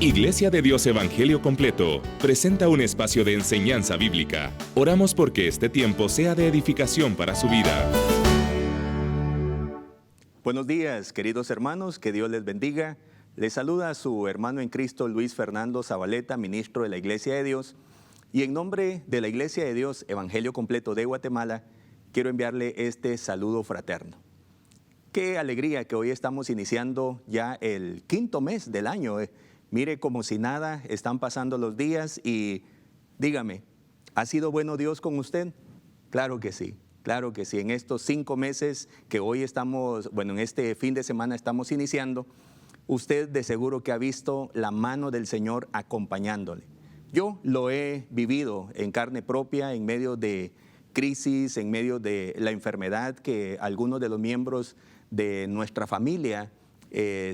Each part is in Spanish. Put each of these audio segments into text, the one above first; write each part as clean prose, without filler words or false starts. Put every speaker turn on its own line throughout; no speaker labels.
Iglesia de Dios Evangelio Completo presenta un espacio de enseñanza bíblica. Oramos porque este tiempo sea de edificación para su vida.
Buenos días, queridos hermanos, que Dios les bendiga. Les saluda a su hermano en Cristo, Luis Fernando Zabaleta, ministro de la Iglesia de Dios. Y en nombre de la Iglesia de Dios Evangelio Completo de Guatemala, quiero enviarle este saludo fraterno. Qué alegría que hoy estamos iniciando ya el quinto mes del año. Mire, como si nada, están pasando los días y dígame, ¿ha sido bueno Dios con usted? Claro que sí, claro que sí. En estos 5 meses que hoy estamos, en este fin de semana estamos iniciando, usted de seguro que ha visto la mano del Señor acompañándole. Yo lo he vivido en carne propia, en medio de crisis, en medio de la enfermedad que algunos de los miembros de nuestra familia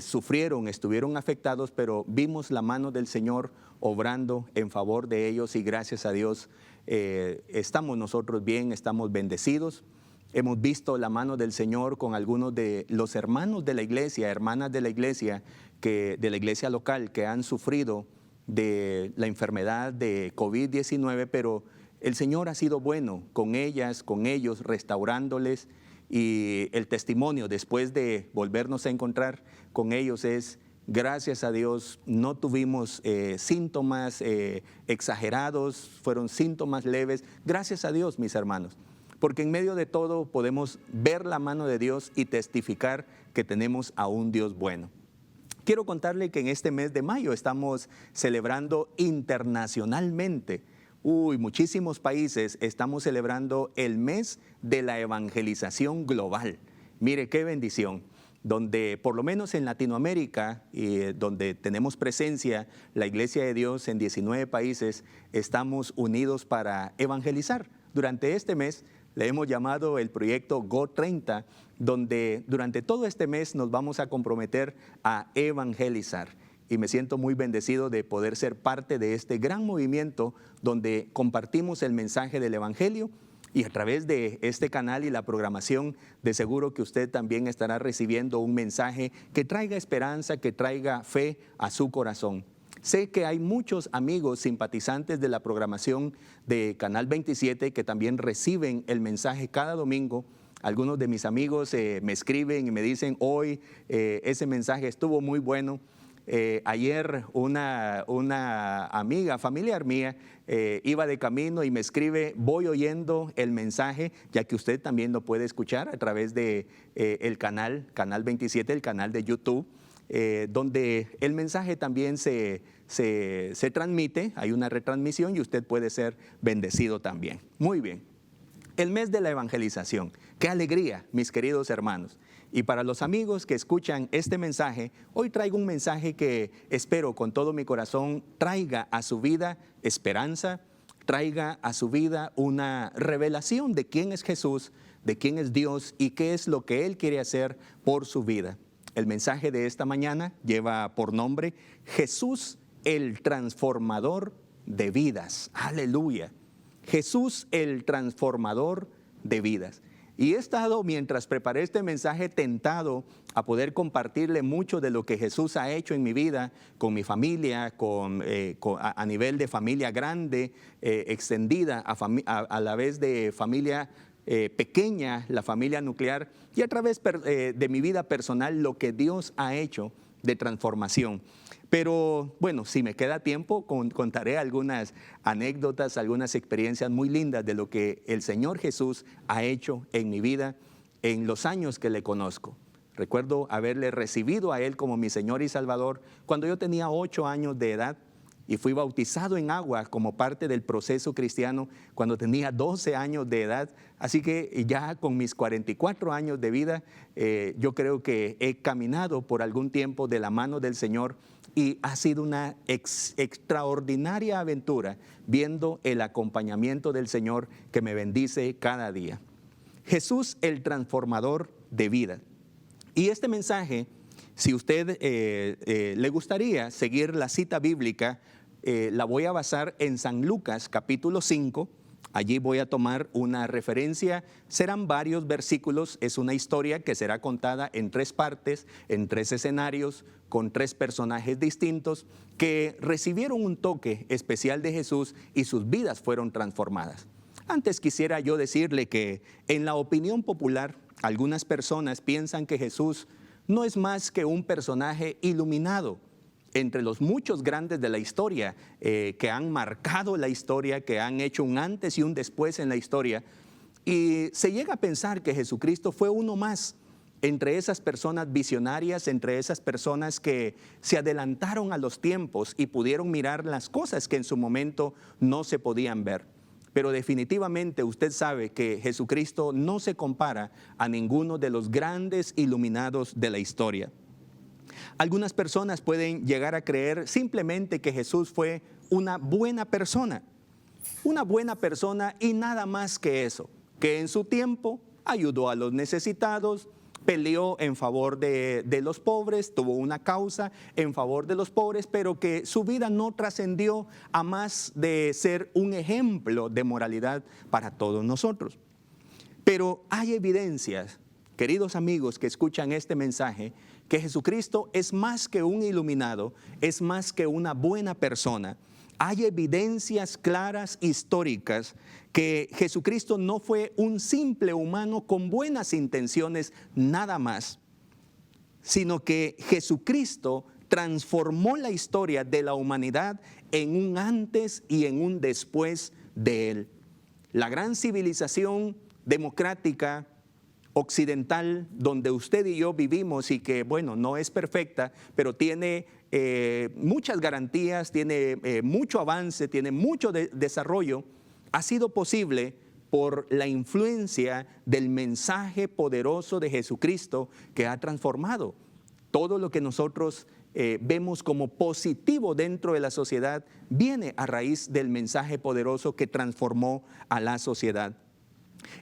sufrieron, estuvieron afectados, pero vimos la mano del Señor obrando en favor de ellos y gracias a Dios estamos nosotros bien, estamos bendecidos. Hemos visto la mano del Señor con algunos de los hermanos de la iglesia, hermanas de la iglesia local que han sufrido de la enfermedad de COVID-19, pero el Señor ha sido bueno con ellas, con ellos, restaurándoles. Y el testimonio después de volvernos a encontrar con ellos es, gracias a Dios, no tuvimos síntomas exagerados, fueron síntomas leves. Gracias a Dios, mis hermanos, porque en medio de todo podemos ver la mano de Dios y testificar que tenemos a un Dios bueno. Quiero contarle que en este mes de mayo estamos celebrando internacionalmente. Muchísimos países estamos celebrando el mes de la evangelización global. Mire qué bendición, donde por lo menos en Latinoamérica, donde tenemos presencia la Iglesia de Dios en 19 países, estamos unidos para evangelizar. Durante este mes le hemos llamado el proyecto Go30, donde durante todo este mes nos vamos a comprometer a evangelizar. Y me siento muy bendecido de poder ser parte de este gran movimiento donde compartimos el mensaje del Evangelio y a través de este canal y la programación de seguro que usted también estará recibiendo un mensaje que traiga esperanza, que traiga fe a su corazón. Sé que hay muchos amigos simpatizantes de la programación de Canal 27 que también reciben el mensaje cada domingo. Algunos de mis amigos me escriben y me dicen, hoy ese mensaje estuvo muy bueno. Ayer una amiga familiar mía iba de camino y me escribe, voy oyendo el mensaje, ya que usted también lo puede escuchar a través de el canal 27, el canal de YouTube, donde el mensaje también se transmite, hay una retransmisión y usted puede ser bendecido también. Muy bien. El mes de la evangelización. ¡Qué alegría, mis queridos hermanos! Y para los amigos que escuchan este mensaje, hoy traigo un mensaje que espero con todo mi corazón traiga a su vida esperanza, traiga a su vida una revelación de quién es Jesús, de quién es Dios y qué es lo que Él quiere hacer por su vida. El mensaje de esta mañana lleva por nombre Jesús el transformador de vidas. ¡Aleluya! Jesús el transformador de vidas. Y he estado, mientras preparé este mensaje, tentado a poder compartirle mucho de lo que Jesús ha hecho en mi vida, con mi familia, a nivel de familia grande, extendida, a la vez de familia pequeña, la familia nuclear, y a través de mi vida personal, lo que Dios ha hecho de transformación. Pero bueno, si me queda tiempo, contaré algunas anécdotas, algunas experiencias muy lindas de lo que el Señor Jesús ha hecho en mi vida en los años que le conozco. Recuerdo haberle recibido a Él como mi Señor y Salvador cuando yo tenía 8 años de edad y fui bautizado en agua como parte del proceso cristiano cuando tenía 12 años de edad. Así que ya con mis 44 años de vida, yo creo que he caminado por algún tiempo de la mano del Señor y ha sido una extraordinaria aventura viendo el acompañamiento del Señor que me bendice cada día. Jesús el transformador de vida. Y este mensaje, si usted le gustaría seguir la cita bíblica, la voy a basar en San Lucas capítulo 5, Allí voy a tomar una referencia, serán varios versículos, es una historia que será contada en 3 partes, en 3 escenarios, con 3 personajes distintos que recibieron un toque especial de Jesús y sus vidas fueron transformadas. Antes quisiera yo decirle que en la opinión popular, algunas personas piensan que Jesús no es más que un personaje iluminado entre los muchos grandes de la historia que han marcado la historia, que han hecho un antes y un después en la historia. Y se llega a pensar que Jesucristo fue uno más entre esas personas visionarias, entre esas personas que se adelantaron a los tiempos y pudieron mirar las cosas que en su momento no se podían ver. Pero definitivamente usted sabe que Jesucristo no se compara a ninguno de los grandes iluminados de la historia. Algunas personas pueden llegar a creer simplemente que Jesús fue una buena persona y nada más que eso, que en su tiempo ayudó a los necesitados, peleó en favor de los pobres, tuvo una causa en favor de los pobres, pero que su vida no trascendió a más de ser un ejemplo de moralidad para todos nosotros. Pero hay evidencias, queridos amigos que escuchan este mensaje, que Jesucristo es más que un iluminado, es más que una buena persona. Hay evidencias claras, históricas, que Jesucristo no fue un simple humano con buenas intenciones, nada más, sino que Jesucristo transformó la historia de la humanidad en un antes y en un después de él. La gran civilización democrática occidental donde usted y yo vivimos y que, bueno, no es perfecta, pero tiene muchas garantías, tiene mucho avance, tiene mucho desarrollo, ha sido posible por la influencia del mensaje poderoso de Jesucristo que ha transformado todo lo que nosotros vemos como positivo dentro de la sociedad, viene a raíz del mensaje poderoso que transformó a la sociedad.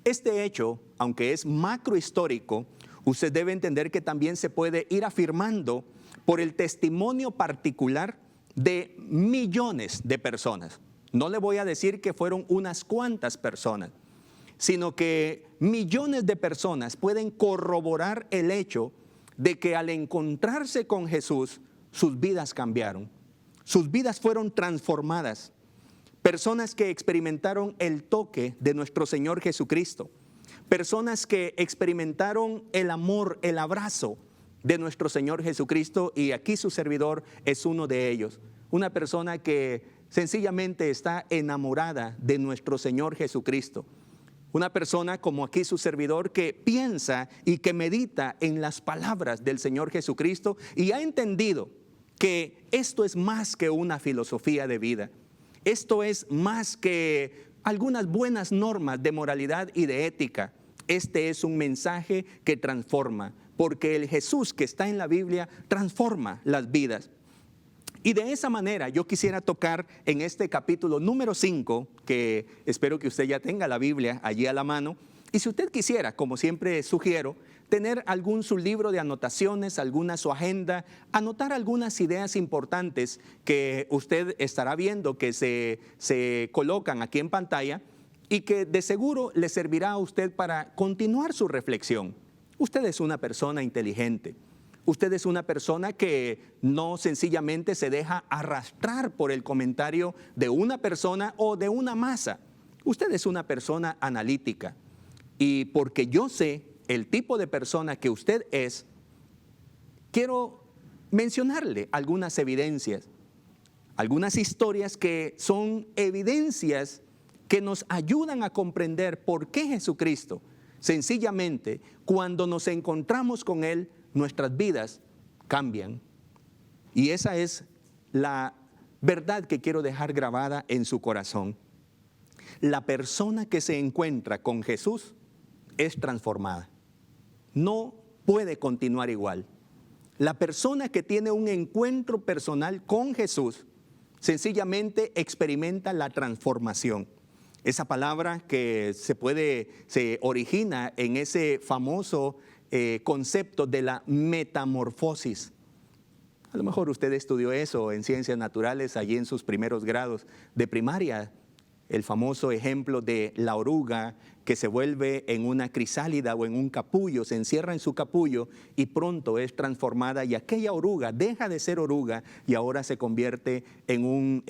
Este hecho, aunque es macrohistórico, usted debe entender que también se puede ir afirmando por el testimonio particular de millones de personas. No le voy a decir que fueron unas cuantas personas, sino que millones de personas pueden corroborar el hecho de que al encontrarse con Jesús, sus vidas cambiaron, sus vidas fueron transformadas. Personas que experimentaron el toque de nuestro Señor Jesucristo. Personas que experimentaron el amor, el abrazo de nuestro Señor Jesucristo, y aquí su servidor es uno de ellos. Una persona que sencillamente está enamorada de nuestro Señor Jesucristo. Una persona como aquí su servidor que piensa y que medita en las palabras del Señor Jesucristo y ha entendido que esto es más que una filosofía de vida. Esto es más que algunas buenas normas de moralidad y de ética. Este es un mensaje que transforma, porque el Jesús que está en la Biblia transforma las vidas. Y de esa manera yo quisiera tocar en este capítulo número 5, que espero que usted ya tenga la Biblia allí a la mano. Y si usted quisiera, como siempre sugiero, tener su libro de anotaciones, su agenda, anotar algunas ideas importantes que usted estará viendo que se colocan aquí en pantalla y que de seguro le servirá a usted para continuar su reflexión. Usted es una persona inteligente. Usted es una persona que no sencillamente se deja arrastrar por el comentario de una persona o de una masa. Usted es una persona analítica. Y porque yo sé el tipo de persona que usted es, quiero mencionarle algunas evidencias, algunas historias que son evidencias que nos ayudan a comprender por qué Jesucristo, sencillamente, cuando nos encontramos con Él, nuestras vidas cambian. Y esa es la verdad que quiero dejar grabada en su corazón. La persona que se encuentra con Jesús es transformada. No puede continuar igual. La persona que tiene un encuentro personal con Jesús sencillamente experimenta la transformación. Esa palabra que se origina en ese famoso concepto de la metamorfosis. A lo mejor usted estudió eso en ciencias naturales allí en sus primeros grados de primaria. el famoso ejemplo de la oruga que se vuelve en una crisálida o en un capullo, se encierra en su capullo y pronto es transformada, y aquella oruga deja de ser oruga y ahora se convierte en una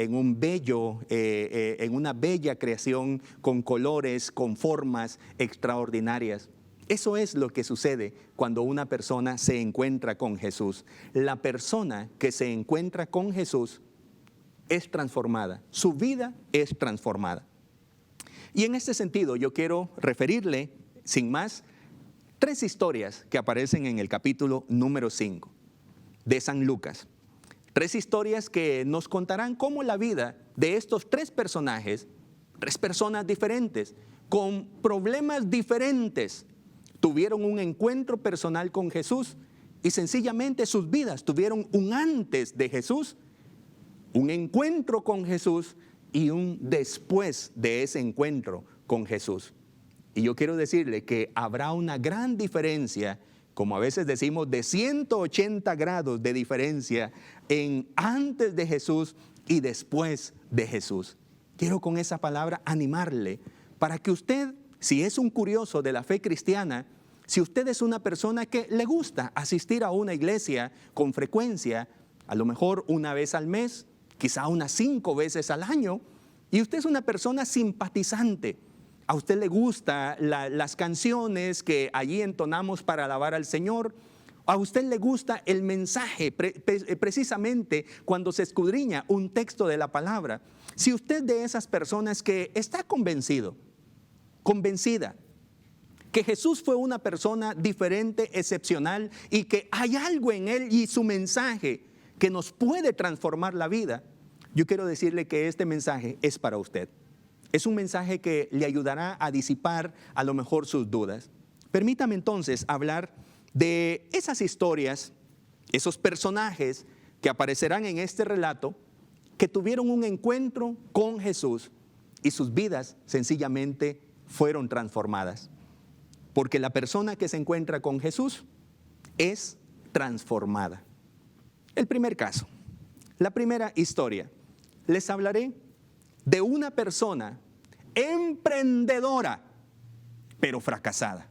bella creación con colores, con formas extraordinarias. Eso es lo que sucede cuando una persona se encuentra con Jesús. La persona que se encuentra con Jesús es transformada, su vida es transformada. Y en este sentido yo quiero referirle, sin más, 3 historias que aparecen en el capítulo número 5 de San Lucas. 3 historias que nos contarán cómo la vida de estos 3 personajes, 3 personas diferentes, con problemas diferentes, tuvieron un encuentro personal con Jesús y sencillamente sus vidas tuvieron un antes de Jesús, un encuentro con Jesús y un después de ese encuentro con Jesús. Y yo quiero decirle que habrá una gran diferencia, como a veces decimos, de 180 grados de diferencia en antes de Jesús y después de Jesús. Quiero con esa palabra animarle para que usted, si es un curioso de la fe cristiana, si usted es una persona que le gusta asistir a una iglesia con frecuencia, a lo mejor una vez al mes, quizá unas 5 veces al año, y usted es una persona simpatizante, a usted le gustan las canciones que allí entonamos para alabar al Señor, a usted le gusta el mensaje precisamente cuando se escudriña un texto de la palabra. Si usted de esas personas que está convencida que Jesús fue una persona diferente, excepcional, y que hay algo en Él y su mensaje que nos puede transformar la vida, yo quiero decirle que este mensaje es para usted. Es un mensaje que le ayudará a disipar a lo mejor sus dudas. Permítame entonces hablar de esas historias, esos personajes que aparecerán en este relato, que tuvieron un encuentro con Jesús y sus vidas sencillamente fueron transformadas. Porque la persona que se encuentra con Jesús es transformada. El primer caso, la primera historia, les hablaré de una persona emprendedora, pero fracasada.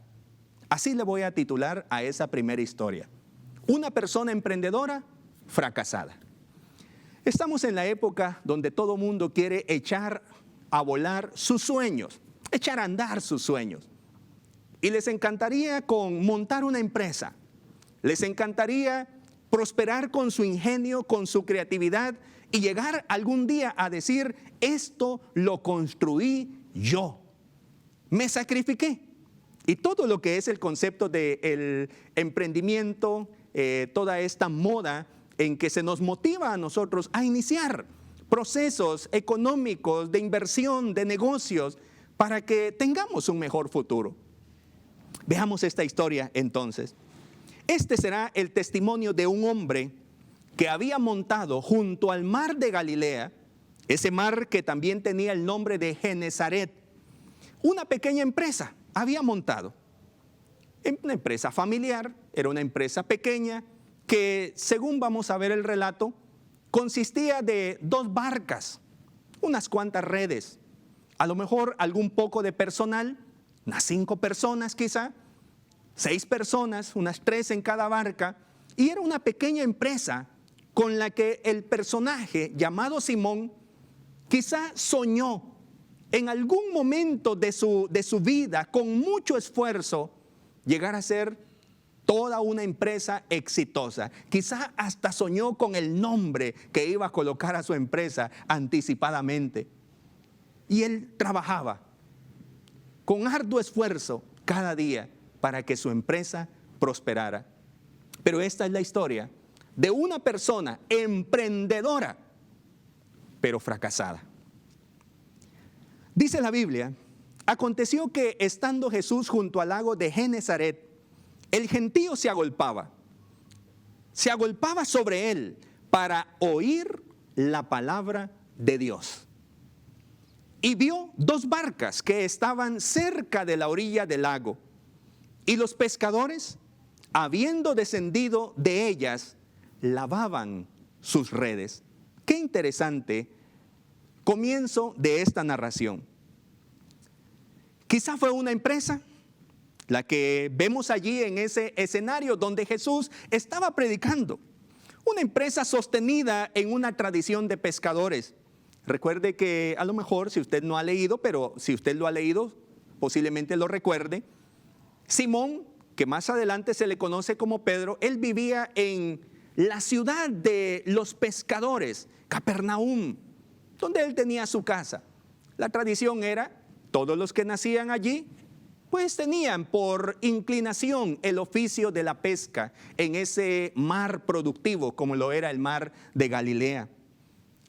Así le voy a titular a esa primera historia. Una persona emprendedora, fracasada. Estamos en la época donde todo mundo quiere echar a volar sus sueños, echar a andar sus sueños. Y les encantaría montar una empresa, les encantaría prosperar con su ingenio, con su creatividad y llegar algún día a decir, esto lo construí yo, me sacrifiqué. Y todo lo que es el concepto del emprendimiento, toda esta moda en que se nos motiva a nosotros a iniciar procesos económicos, de inversión, de negocios, para que tengamos un mejor futuro. Veamos esta historia entonces. Este será el testimonio de un hombre que había montado junto al mar de Galilea, ese mar que también tenía el nombre de Genesaret, una pequeña empresa. Había montado una empresa familiar, era una empresa pequeña que, según vamos a ver el relato, consistía de 2 barcas, unas cuantas redes, a lo mejor algún poco de personal, unas 5 personas quizá, 6 personas, unas 3 en cada barca, y era una pequeña empresa con la que el personaje llamado Simón quizá soñó en algún momento de su vida, con mucho esfuerzo, llegar a ser toda una empresa exitosa. Quizá hasta soñó con el nombre que iba a colocar a su empresa anticipadamente. Y él trabajaba con arduo esfuerzo cada día para que su empresa prosperara. Pero esta es la historia de una persona emprendedora, pero fracasada. Dice la Biblia, aconteció que estando Jesús junto al lago de Genesaret, el gentío se agolpaba sobre él para oír la palabra de Dios. Y vio 2 barcas que estaban cerca de la orilla del lago, y los pescadores, habiendo descendido de ellas, lavaban sus redes. Qué interesante comienzo de esta narración. Quizá fue una empresa la que vemos allí en ese escenario donde Jesús estaba predicando. Una empresa sostenida en una tradición de pescadores. Recuerde que a lo mejor si usted no ha leído, pero si usted lo ha leído, posiblemente lo recuerde. Simón, que más adelante se le conoce como Pedro, él vivía en la ciudad de los pescadores, Capernaum, donde él tenía su casa. La tradición era, todos los que nacían allí, pues tenían por inclinación el oficio de la pesca en ese mar productivo como lo era el mar de Galilea.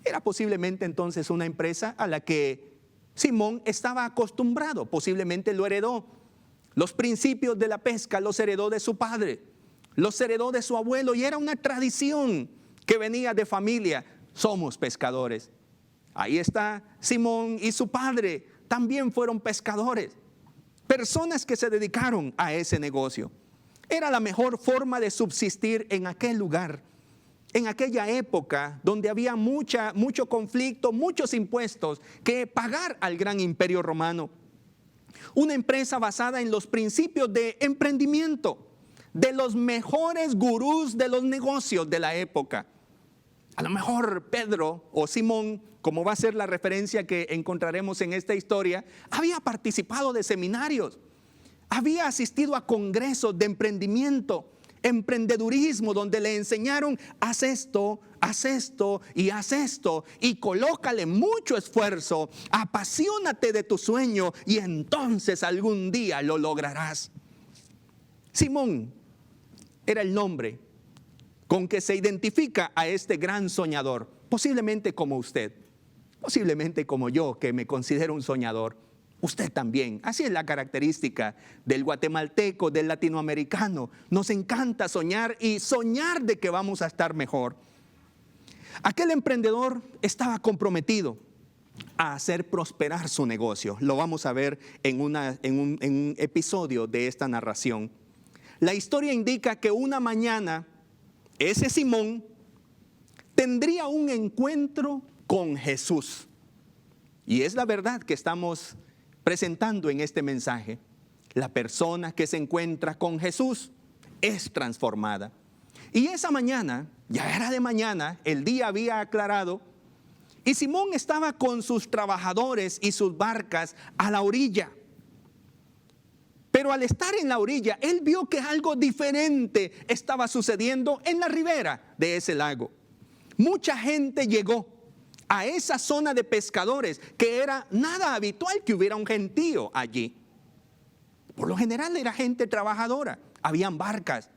Era posiblemente entonces una empresa a la que Simón estaba acostumbrado, posiblemente lo heredó. Los principios de la pesca los heredó de su padre, los heredó de su abuelo y era una tradición que venía de familia. Somos pescadores. Ahí está Simón y su padre, también fueron pescadores. Personas que se dedicaron a ese negocio. Era la mejor forma de subsistir en aquel lugar, en aquella época donde había mucho conflicto, muchos impuestos que pagar al gran imperio romano. Una empresa basada en los principios de emprendimiento de los mejores gurús de los negocios de la época. A lo mejor Pedro o Simón, como va a ser la referencia que encontraremos en esta historia, había participado de seminarios, había asistido a congresos de emprendimiento, emprendedurismo, donde le enseñaron, haz esto y haz esto, y colócale mucho esfuerzo, apasionate de tu sueño y entonces algún día lo lograrás. Simón era el nombre con que se identifica a este gran soñador, posiblemente como usted, posiblemente como yo, que me considero un soñador. Usted también. Así es la característica del guatemalteco, del latinoamericano. Nos encanta soñar y soñar de que vamos a estar mejor. Aquel emprendedor estaba comprometido a hacer prosperar su negocio. Lo vamos a ver en un episodio de esta narración. La historia indica que una mañana ese Simón tendría un encuentro con Jesús. Y es la verdad que estamos presentando en este mensaje. La persona que se encuentra con Jesús es transformada. Y esa mañana, ya era de mañana, el día había aclarado, y Simón estaba con sus trabajadores y sus barcas a la orilla. Pero al estar en la orilla, él vio que algo diferente estaba sucediendo en la ribera de ese lago. Mucha gente llegó a esa zona de pescadores, que era nada habitual que hubiera un gentío allí. Por lo general era gente trabajadora, habían barcas,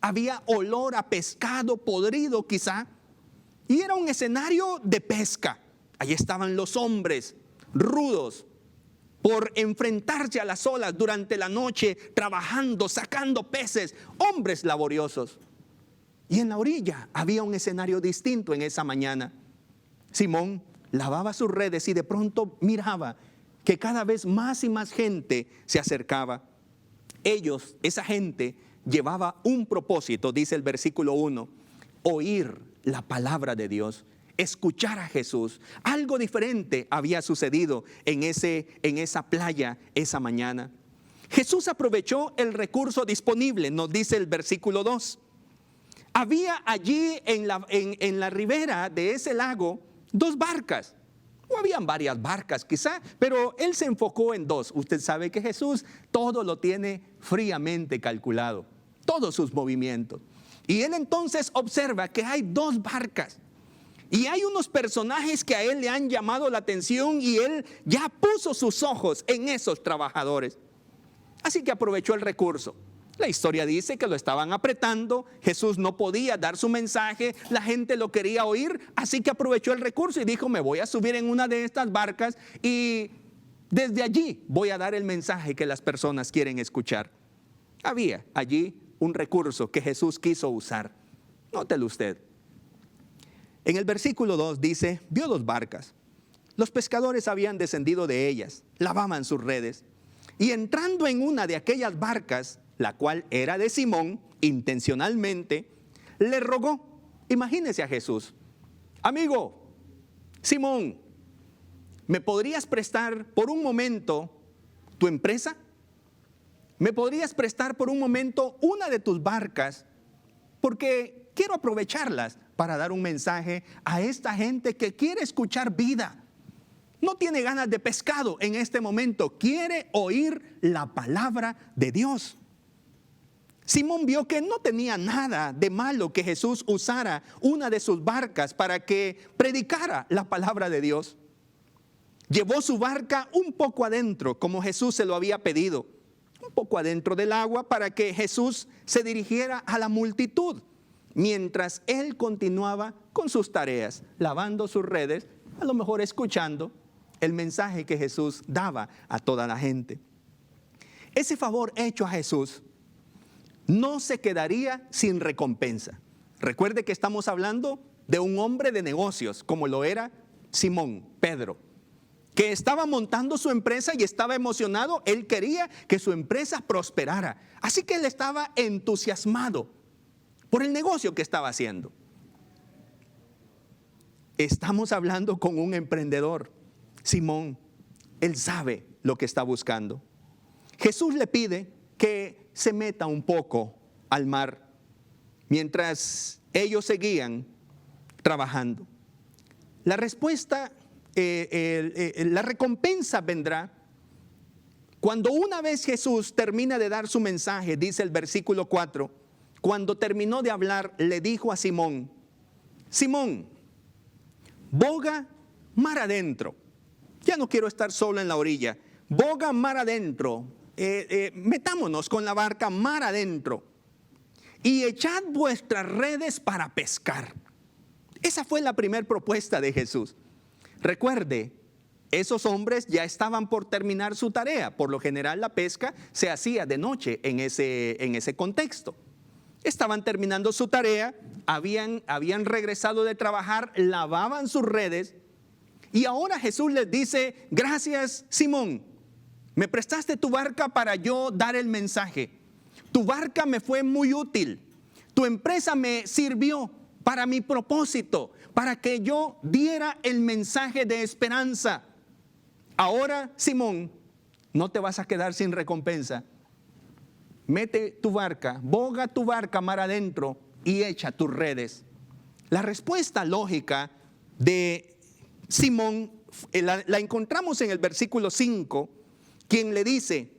había olor a pescado podrido quizá, y era un escenario de pesca. Allí estaban los hombres rudos, por enfrentarse a las olas durante la noche, trabajando, sacando peces, hombres laboriosos. Y en la orilla había un escenario distinto en esa mañana. Simón lavaba sus redes y de pronto miraba que cada vez más y más gente se acercaba. Ellos, esa gente, llevaba un propósito, dice el versículo 1, oír la palabra de Dios. Escuchar a Jesús. Algo diferente había sucedido en esa playa esa mañana. Jesús aprovechó el recurso disponible, nos dice el versículo 2. Había allí en la ribera de ese lago 2 barcas. O habían varias barcas quizá, pero él se enfocó en 2. Usted sabe que Jesús todo lo tiene fríamente calculado, todos sus movimientos. Y él entonces observa que hay 2 barcas. Y hay unos personajes que a él le han llamado la atención y él ya puso sus ojos en esos trabajadores. Así que aprovechó el recurso. La historia dice que lo estaban apretando, Jesús no podía dar su mensaje, la gente lo quería oír, así que aprovechó el recurso y dijo, me voy a subir en una de estas barcas y desde allí voy a dar el mensaje que las personas quieren escuchar. Había allí un recurso que Jesús quiso usar. Nótelo usted. En el versículo 2 dice, vio 2 barcas. Los pescadores habían descendido de ellas, lavaban sus redes. Y entrando en una de aquellas barcas, la cual era de Simón, intencionalmente, le rogó. Imagínese a Jesús. Amigo, Simón, ¿me podrías prestar por un momento tu empresa? ¿Me podrías prestar por un momento una de tus barcas? Porque quiero aprovecharlas para dar un mensaje a esta gente que quiere escuchar vida. No tiene ganas de pescado en este momento, quiere oír la palabra de Dios. Simón vio que no tenía nada de malo que Jesús usara una de sus barcas para que predicara la palabra de Dios. Llevó su barca un poco adentro, como Jesús se lo había pedido, un poco adentro del agua para que Jesús se dirigiera a la multitud, mientras él continuaba con sus tareas, lavando sus redes, a lo mejor escuchando el mensaje que Jesús daba a toda la gente. Ese favor hecho a Jesús no se quedaría sin recompensa. Recuerde que estamos hablando de un hombre de negocios, como lo era Simón, Pedro, que estaba montando su empresa y estaba emocionado. Él quería que su empresa prosperara. Así que él estaba entusiasmado por el negocio que estaba haciendo. Estamos hablando con un emprendedor, Simón. Él sabe lo que está buscando. Jesús le pide que se meta un poco al mar mientras ellos seguían trabajando. La respuesta, la recompensa vendrá cuando una vez Jesús termina de dar su mensaje. Dice el versículo 4, cuando terminó de hablar, le dijo a Simón: Simón, boga mar adentro. Ya no quiero estar solo en la orilla. Boga mar adentro. Metámonos con la barca mar adentro y echad vuestras redes para pescar. Esa fue la primera propuesta de Jesús. Recuerde, esos hombres ya estaban por terminar su tarea. Por lo general la pesca se hacía de noche en ese contexto. Estaban terminando su tarea, habían regresado de trabajar, lavaban sus redes y ahora Jesús les dice: gracias, Simón, me prestaste tu barca para yo dar el mensaje. Tu barca me fue muy útil. Tu empresa me sirvió para mi propósito, para que yo diera el mensaje de esperanza. Ahora, Simón, no te vas a quedar sin recompensa. Mete tu barca, boga tu barca mar adentro y echa tus redes. La respuesta lógica de Simón la encontramos en el versículo 5, quien le dice: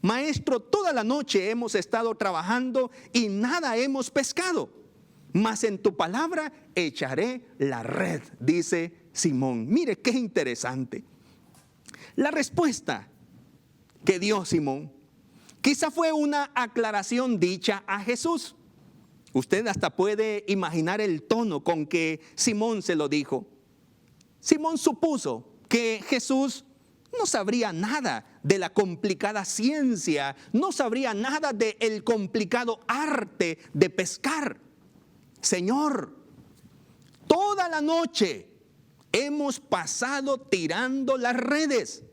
Maestro, toda la noche hemos estado trabajando y nada hemos pescado, mas en tu palabra echaré la red, dice Simón. Mire qué interesante. La respuesta que dio Simón quizá fue una aclaración dicha a Jesús. Usted hasta puede imaginar el tono con que Simón se lo dijo. Simón supuso que Jesús no sabría nada de la complicada ciencia, no sabría nada del complicado arte de pescar. Señor, toda la noche hemos pasado tirando las redes.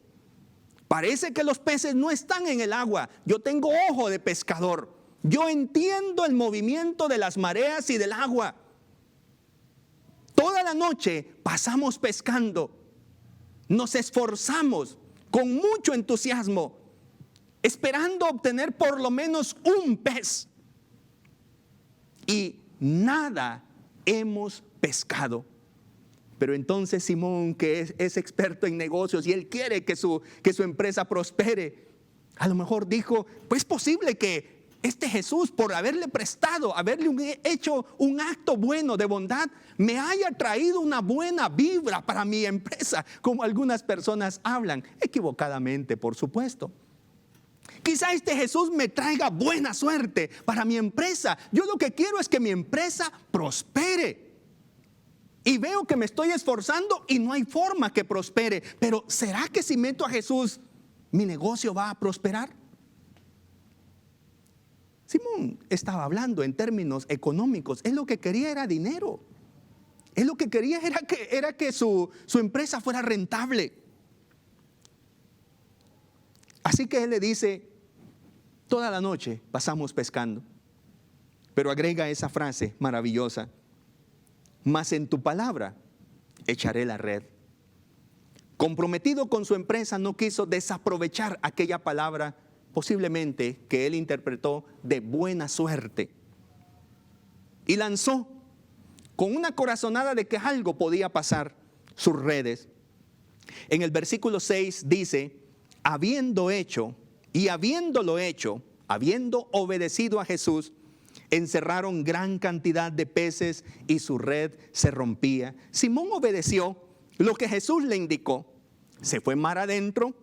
Parece que los peces no están en el agua. Yo tengo ojo de pescador. Yo entiendo el movimiento de las mareas y del agua. Toda la noche pasamos pescando. Nos esforzamos con mucho entusiasmo, esperando obtener por lo menos un pez. Y nada hemos pescado. Pero entonces Simón, que es experto en negocios y él quiere que su empresa prospere, a lo mejor dijo: pues es posible que este Jesús, por haberle hecho un acto bueno de bondad, me haya traído una buena vibra para mi empresa, como algunas personas hablan, equivocadamente, por supuesto. Quizá este Jesús me traiga buena suerte para mi empresa. Yo lo que quiero es que mi empresa prospere. Y veo que me estoy esforzando y no hay forma que prospere. Pero ¿será que si meto a Jesús, mi negocio va a prosperar? Simón estaba hablando en términos económicos. Él lo que quería era dinero. Él lo que quería era que su empresa fuera rentable. Así que él le dice: toda la noche pasamos pescando. Pero agrega esa frase maravillosa: mas en tu palabra echaré la red. comprometido con su empresa, no quiso desaprovechar aquella palabra, posiblemente que él interpretó de buena suerte. Y lanzó con una corazonada de que algo podía pasar sus redes. En el versículo 6 dice, habiendo obedecido a Jesús, encerraron gran cantidad de peces y su red se rompía. Simón obedeció lo que Jesús le indicó, se fue mar adentro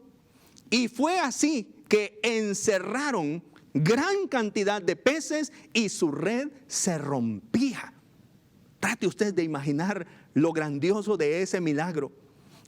y fue así que encerraron gran cantidad de peces y su red se rompía. Trate usted de imaginar lo grandioso de ese milagro.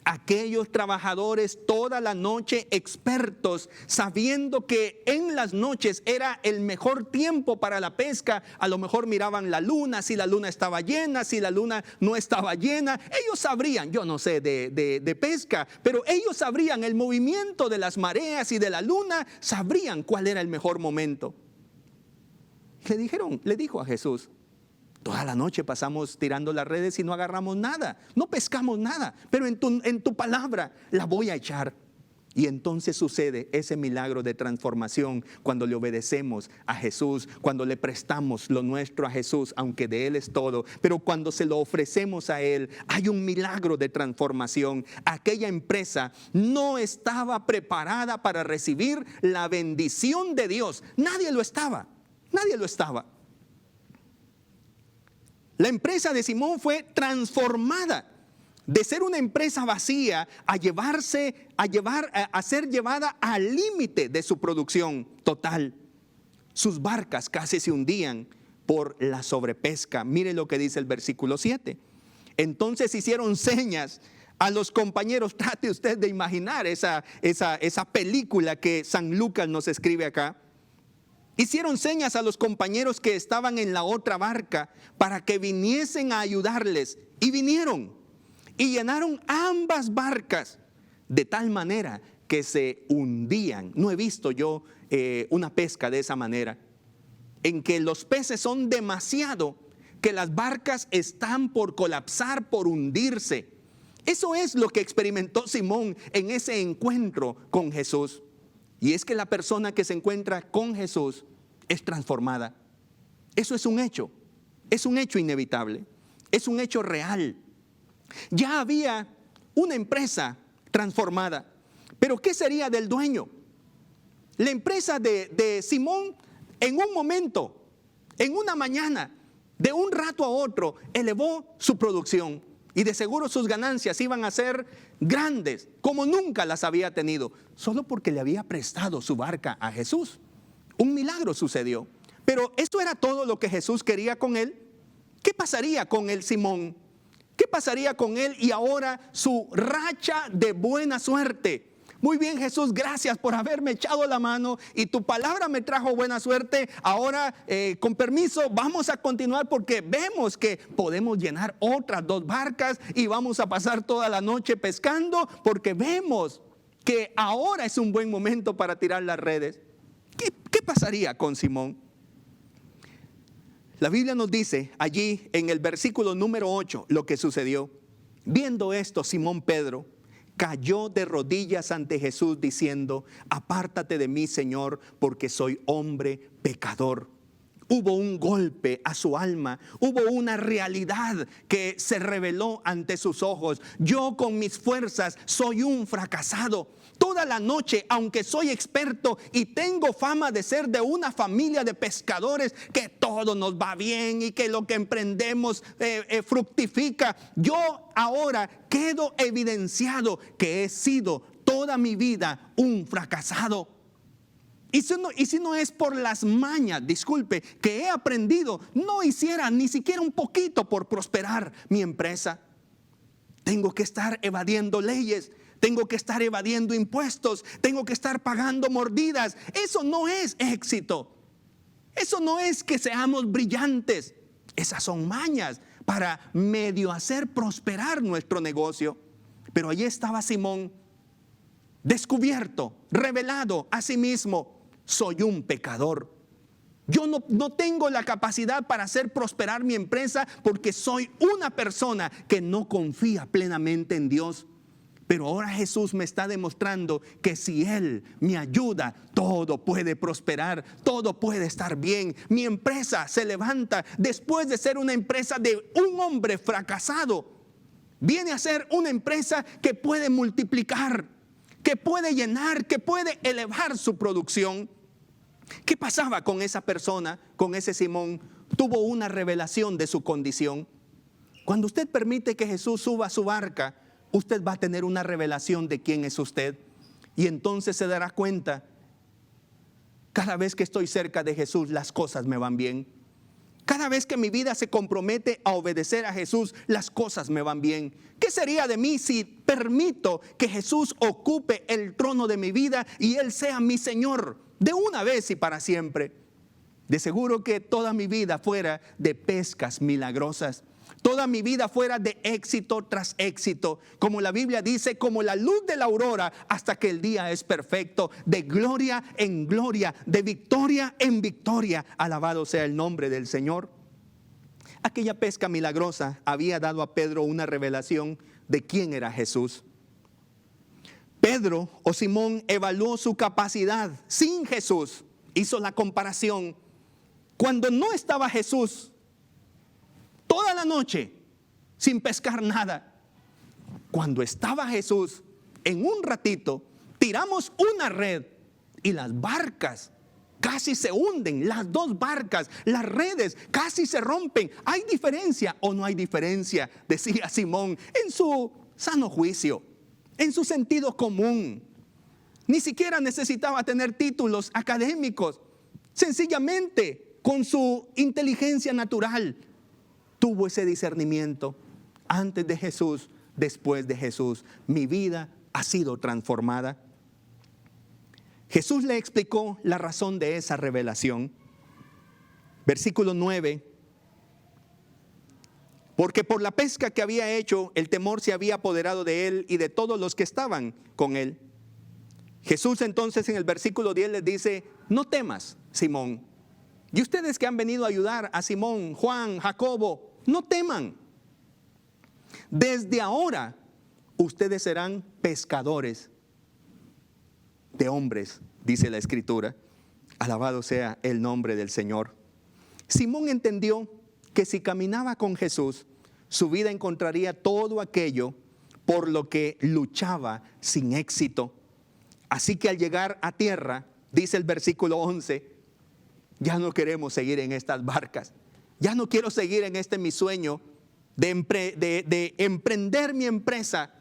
Aquellos trabajadores toda la noche expertos, sabiendo que en las noches era el mejor tiempo para la pesca. A lo mejor miraban la luna, si la luna estaba llena, si la luna no estaba llena. Ellos sabrían, yo no sé de pesca, pero ellos sabrían el movimiento de las mareas y de la luna, sabrían cuál era el mejor momento. Le dijo a Jesús, toda la noche pasamos tirando las redes y no agarramos nada, no pescamos nada, pero en tu palabra la voy a echar. Y entonces sucede ese milagro de transformación cuando le obedecemos a Jesús, cuando le prestamos lo nuestro a Jesús, aunque de Él es todo, pero cuando se lo ofrecemos a Él, hay un milagro de transformación. Aquella empresa no estaba preparada para recibir la bendición de Dios, nadie lo estaba. La empresa de Simón fue transformada de ser una empresa vacía a ser llevada al límite de su producción total. Sus barcas casi se hundían por la sobrepesca. Mire lo que dice el versículo 7. Entonces hicieron señas a los compañeros. Trate usted de imaginar esa película que San Lucas nos escribe acá. Hicieron señas a los compañeros que estaban en la otra barca para que viniesen a ayudarles. Y vinieron y llenaron ambas barcas de tal manera que se hundían. No he visto yo una pesca de esa manera, en que los peces son demasiado, que las barcas están por colapsar, por hundirse. Eso es lo que experimentó Simón en ese encuentro con Jesús. Y es que la persona que se encuentra con Jesús es transformada. Eso es un hecho inevitable, es un hecho real. Ya había una empresa transformada, pero ¿qué sería del dueño? La empresa de Simón en un momento, en una mañana, de un rato a otro, elevó su producción. Y de seguro sus ganancias iban a ser grandes, como nunca las había tenido, solo porque le había prestado su barca a Jesús. Un milagro sucedió. Pero ¿esto era todo lo que Jesús quería con él? ¿Qué pasaría con el Simón? ¿Qué pasaría con él y ahora su racha de buena suerte? Muy bien, Jesús, gracias por haberme echado la mano y tu palabra me trajo buena suerte. Ahora, con permiso, vamos a continuar porque vemos que podemos llenar otras 2 barcas y vamos a pasar toda la noche pescando porque vemos que ahora es un buen momento para tirar las redes. ¿Qué pasaría con Simón? La Biblia nos dice allí en el versículo número 8 lo que sucedió. Viendo esto, Simón Pedro cayó de rodillas ante Jesús diciendo, apártate de mí, Señor, porque soy hombre pecador. Hubo un golpe a su alma, hubo una realidad que se reveló ante sus ojos. Yo con mis fuerzas soy un fracasado. Toda la noche, aunque soy experto y tengo fama de ser de una familia de pescadores, que todo nos va bien y que lo que emprendemos fructifica, yo ahora quedo evidenciado que he sido toda mi vida un fracasado. Y si no es por las mañas, disculpe, que he aprendido, no hiciera ni siquiera un poquito por prosperar mi empresa. Tengo que estar evadiendo leyes, tengo que estar evadiendo impuestos, tengo que estar pagando mordidas. Eso no es éxito. Eso no es que seamos brillantes. Esas son mañas para medio hacer prosperar nuestro negocio. Pero allí estaba Simón, descubierto, revelado a sí mismo. Soy un pecador. Yo no tengo la capacidad para hacer prosperar mi empresa porque soy una persona que no confía plenamente en Dios. Pero ahora Jesús me está demostrando que si Él me ayuda, todo puede prosperar, todo puede estar bien. Mi empresa se levanta después de ser una empresa de un hombre fracasado. Viene a ser una empresa que puede multiplicar, que puede llenar, que puede elevar su producción. ¿Qué pasaba con esa persona, con ese Simón? Tuvo una revelación de su condición. Cuando usted permite que Jesús suba a su barca, usted va a tener una revelación de quién es usted. Y entonces se dará cuenta, cada vez que estoy cerca de Jesús, las cosas me van bien. Cada vez que mi vida se compromete a obedecer a Jesús, las cosas me van bien. ¿Qué sería de mí si permito que Jesús ocupe el trono de mi vida y Él sea mi Señor de una vez y para siempre? De seguro que toda mi vida fuera de pescas milagrosas. Toda mi vida fuera de éxito tras éxito, como la Biblia dice, como la luz de la aurora hasta que el día es perfecto, de gloria en gloria, de victoria en victoria. Alabado sea el nombre del Señor. Aquella pesca milagrosa había dado a Pedro una revelación de quién era Jesús. Pedro o Simón evaluó su capacidad sin Jesús, hizo la comparación. Cuando no estaba Jesús, toda la noche sin pescar nada. Cuando estaba Jesús, en un ratito tiramos una red y las barcas casi se hunden, las dos barcas, las redes casi se rompen. ¿Hay diferencia o no hay diferencia? Decía Simón en su sano juicio, en su sentido común. Ni siquiera necesitaba tener títulos académicos. Sencillamente, con su inteligencia natural, tuvo ese discernimiento. Antes de Jesús, después de Jesús, mi vida ha sido transformada. Jesús le explicó la razón de esa revelación. Versículo 9. Porque por la pesca que había hecho, el temor se había apoderado de él y de todos los que estaban con él. Jesús entonces en el versículo 10 les dice: no temas, Simón. Y ustedes que han venido a ayudar a Simón, Juan, Jacobo, no teman. Desde ahora ustedes serán pescadores de hombres, dice la Escritura. Alabado sea el nombre del Señor. Simón entendió que si caminaba con Jesús, su vida encontraría todo aquello por lo que luchaba sin éxito. Así que al llegar a tierra, dice el versículo 11, ya no queremos seguir en estas barcas. Ya no quiero seguir en este mi sueño de emprender mi empresa,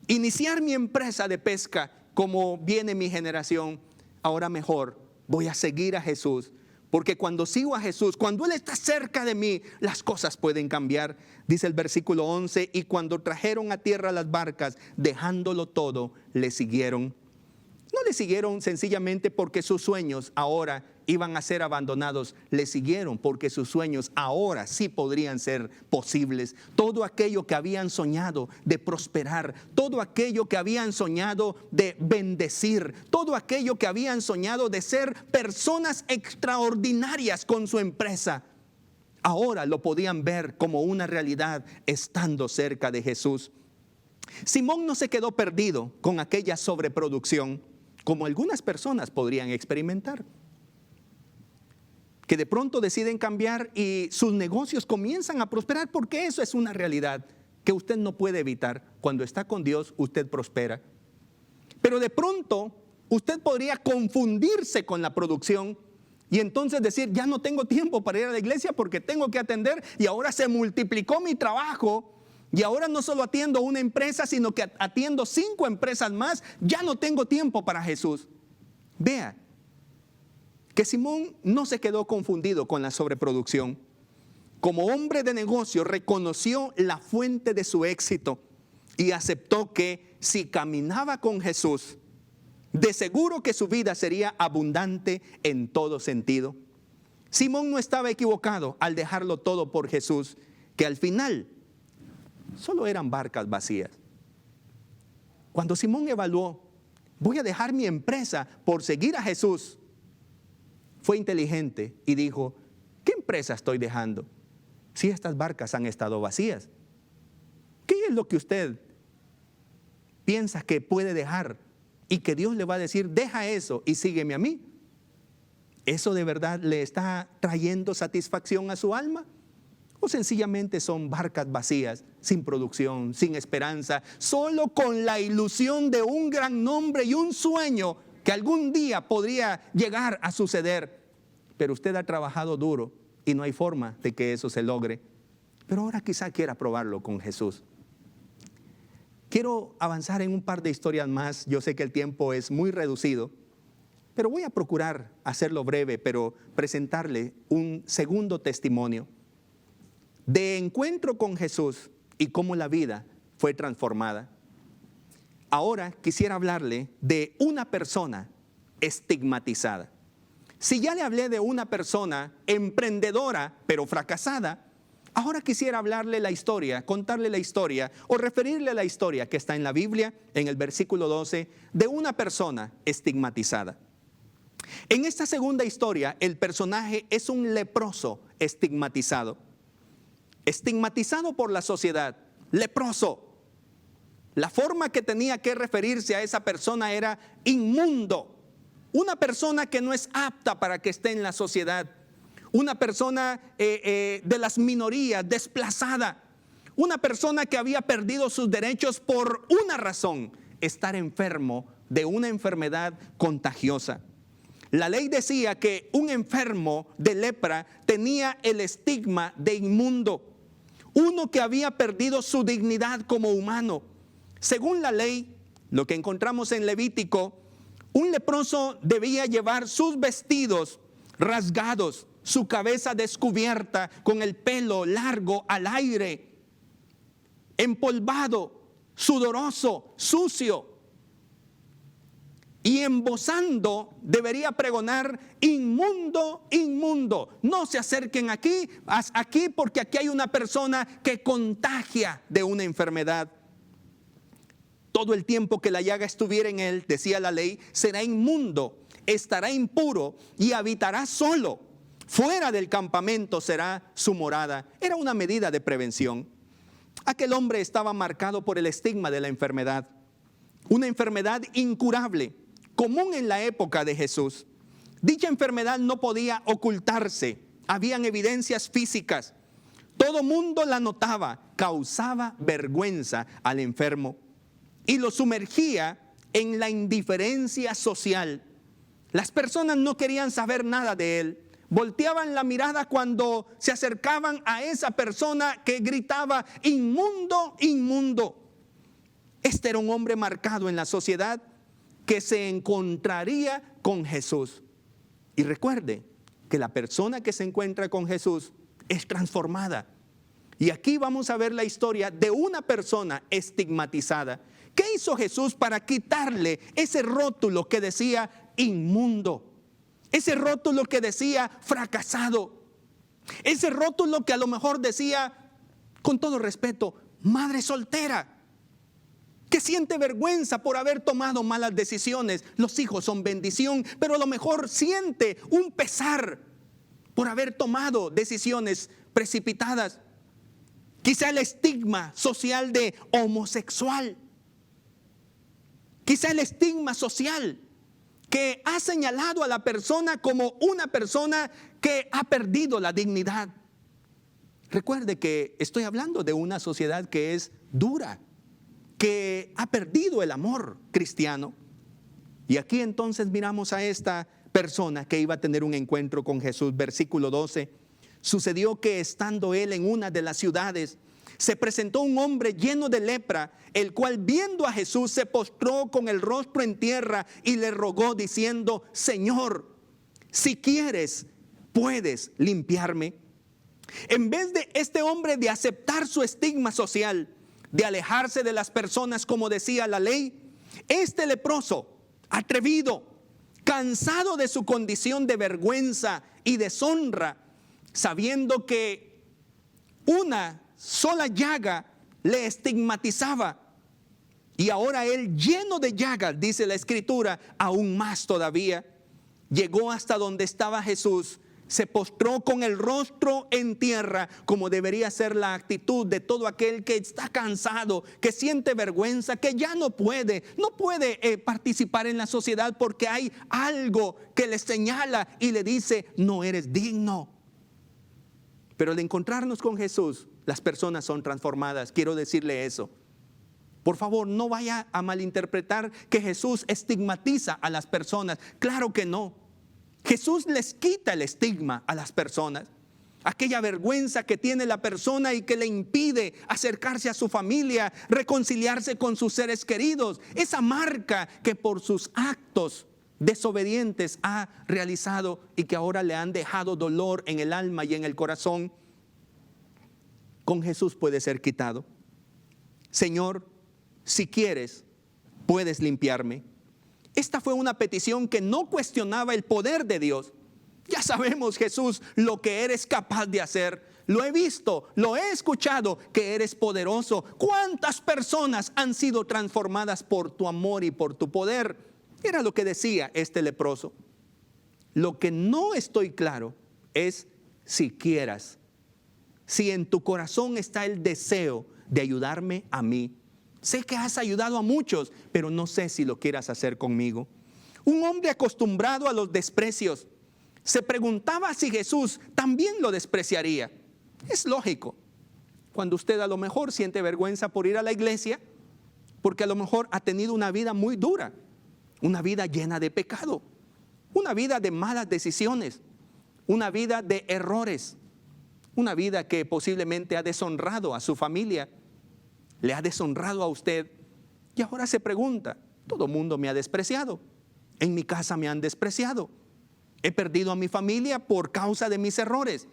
iniciar mi empresa de pesca como viene mi generación. Ahora mejor voy a seguir a Jesús, porque cuando sigo a Jesús, cuando Él está cerca de mí, las cosas pueden cambiar. Dice el versículo 11, y cuando trajeron a tierra las barcas, dejándolo todo, le siguieron. No le siguieron sencillamente porque sus sueños ahora iban a ser abandonados. Le siguieron porque sus sueños ahora sí podrían ser posibles. Todo aquello que habían soñado de prosperar, todo aquello que habían soñado de bendecir, todo aquello que habían soñado de ser personas extraordinarias con su empresa, ahora lo podían ver como una realidad estando cerca de Jesús. Simón no se quedó perdido con aquella sobreproducción, como algunas personas podrían experimentar, que de pronto deciden cambiar y sus negocios comienzan a prosperar, porque eso es una realidad que usted no puede evitar. Cuando está con Dios, usted prospera. Pero de pronto, usted podría confundirse con la producción y entonces decir: ya no tengo tiempo para ir a la iglesia porque tengo que atender, y ahora se multiplicó mi trabajo. Y ahora no solo atiendo una empresa, sino que atiendo 5 empresas más. Ya no tengo tiempo para Jesús. Vea que Simón no se quedó confundido con la sobreproducción. Como hombre de negocio, reconoció la fuente de su éxito y aceptó que si caminaba con Jesús, de seguro que su vida sería abundante en todo sentido. Simón no estaba equivocado al dejarlo todo por Jesús, que al final solo eran barcas vacías. Cuando Simón evaluó: voy a dejar mi empresa por seguir a Jesús, fue inteligente y dijo: ¿qué empresa estoy dejando si estas barcas han estado vacías? ¿Qué es lo que usted piensa que puede dejar y que Dios le va a decir, deja eso y sígueme a mí? ¿Eso de verdad le está trayendo satisfacción a su alma? ¿O sencillamente son barcas vacías, sin producción, sin esperanza, solo con la ilusión de un gran nombre y un sueño que algún día podría llegar a suceder? Pero usted ha trabajado duro y no hay forma de que eso se logre. Pero ahora quizá quiera probarlo con Jesús. Quiero avanzar en un par de historias más. Yo sé que el tiempo es muy reducido, pero voy a procurar hacerlo breve, pero presentarle un segundo testimonio de encuentro con Jesús y cómo la vida fue transformada. Ahora quisiera hablarle de una persona estigmatizada. Si ya le hablé de una persona emprendedora, pero fracasada, ahora quisiera hablarle la historia, contarle la historia o referirle a la historia que está en la Biblia, en el versículo 12, de una persona estigmatizada. En esta segunda historia, el personaje es un leproso estigmatizado. Estigmatizado por la sociedad, leproso. La forma que tenía que referirse a esa persona era inmundo. Una persona que no es apta para que esté en la sociedad. Una persona de las minorías, desplazada. Una persona que había perdido sus derechos por una razón: estar enfermo de una enfermedad contagiosa. La ley decía que un enfermo de lepra tenía el estigma de inmundo. Uno que había perdido su dignidad como humano. Según la ley, lo que encontramos en Levítico, un leproso debía llevar sus vestidos rasgados, su cabeza descubierta, con el pelo largo al aire, empolvado, sudoroso, sucio. Y embozando debería pregonar: inmundo, inmundo, no se acerquen aquí porque aquí hay una persona que contagia de una enfermedad. Todo el tiempo que la llaga estuviera en él, decía la ley, será inmundo, estará impuro y habitará solo. Fuera del campamento será su morada. Era una medida de prevención. Aquel hombre estaba marcado por el estigma de la enfermedad. Una enfermedad incurable, común en la época de Jesús. Dicha enfermedad no podía ocultarse. Habían evidencias físicas. Todo mundo la notaba. Causaba vergüenza al enfermo y lo sumergía en la indiferencia social. Las personas no querían saber nada de él. Volteaban la mirada cuando se acercaban a esa persona que gritaba: inmundo, inmundo. Este era un hombre marcado en la sociedad que se encontraría con Jesús. Y recuerde que la persona que se encuentra con Jesús es transformada. Y aquí vamos a ver la historia de una persona estigmatizada. ¿Qué hizo Jesús para quitarle ese rótulo que decía inmundo? Ese rótulo que decía fracasado. Ese rótulo que a lo mejor decía, con todo respeto, madre soltera, que siente vergüenza por haber tomado malas decisiones. Los hijos son bendición, pero a lo mejor siente un pesar por haber tomado decisiones precipitadas. Quizá el estigma social de homosexual. Quizá el estigma social que ha señalado a la persona como una persona que ha perdido la dignidad. Recuerde que estoy hablando de una sociedad que es dura, que ha perdido el amor cristiano. Y aquí entonces miramos a esta persona que iba a tener un encuentro con Jesús. Versículo 12. Sucedió que estando él en una de las ciudades, se presentó un hombre lleno de lepra, el cual viendo a Jesús se postró con el rostro en tierra y le rogó diciendo: Señor, si quieres, puedes limpiarme. En vez de este hombre de aceptar su estigma social, de alejarse de las personas como decía la ley, este leproso, atrevido, cansado de su condición de vergüenza y deshonra, sabiendo que una sola llaga le estigmatizaba, y ahora él, lleno de llagas, dice la Escritura, aún más todavía, llegó hasta donde estaba Jesús, se postró con el rostro en tierra, como debería ser la actitud de todo aquel que está cansado, que siente vergüenza, que ya no puede participar en la sociedad porque hay algo que le señala y le dice: no eres digno. Pero al encontrarnos con Jesús, las personas son transformadas. Quiero decirle eso. Por favor, no vaya a malinterpretar que Jesús estigmatiza a las personas. Claro que no. Jesús les quita el estigma a las personas. Aquella vergüenza que tiene la persona y que le impide acercarse a su familia, reconciliarse con sus seres queridos. Esa marca que por sus actos desobedientes ha realizado y que ahora le han dejado dolor en el alma y en el corazón, con Jesús puede ser quitado. Señor, si quieres, puedes limpiarme. Esta fue una petición que no cuestionaba el poder de Dios. Ya sabemos, Jesús, lo que eres capaz de hacer. Lo he visto, lo he escuchado, que eres poderoso. ¿Cuántas personas han sido transformadas por tu amor y por tu poder? Era lo que decía este leproso. Lo que no estoy claro es si quieras, si en tu corazón está el deseo de ayudarme a mí. Sé que has ayudado a muchos, pero no sé si lo quieras hacer conmigo. Un hombre acostumbrado a los desprecios se preguntaba si Jesús también lo despreciaría. Es lógico. Cuando usted a lo mejor siente vergüenza por ir a la iglesia, porque a lo mejor ha tenido una vida muy dura, una vida llena de pecado, una vida de malas decisiones, una vida de errores, una vida que posiblemente ha deshonrado a su familia, le ha deshonrado a usted, y ahora se pregunta: todo mundo me ha despreciado, en mi casa me han despreciado, he perdido a mi familia por causa de mis errores,